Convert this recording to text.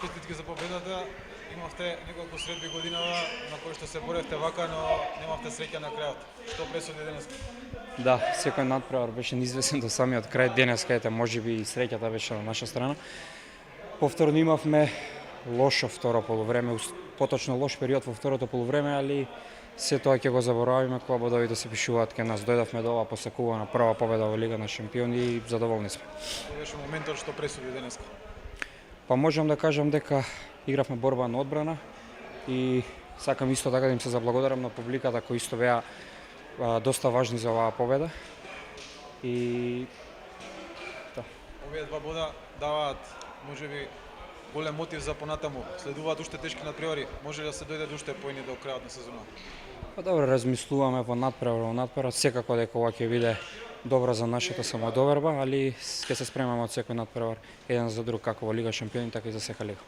Честитки за победата. Имавте неколку средби годинава на кои што се боревте вака, но немавте среќа на крајот. Што пресуди денес? Да, секој надпревар беше неизвестен до самиот крај. Денеска ете можеби и среќата беше на наша страна. Повторно имавме лошо второ полувреме, поточно лош период во второто полувреме, али се тоа ќе го заборавиме кога бодовите се пишуваат кај нас. Дојдовме до оваа посакувана прва победа во Лига на шампиони и задоволни сме. Кој беше моментот што пресуди денеска? Па можам да кажам дека игравме борба на одбрана и сакам исто така да им се заблагодарам на публиката кои исто беа доста важни за оваа победа. И Овие два бода даваат можеби голем мотив за понатаму. Следуваат уште тешки надпревари. Може ли да се дојде до уште поени до крајот на сезона? па добро, размислуваме во надпревар, секако дека ова ќе биде добро за нашата самодоверба, али ќе се спремаме од секој надпревар еден за друг, како во Лига шампиони, така и за сека лига.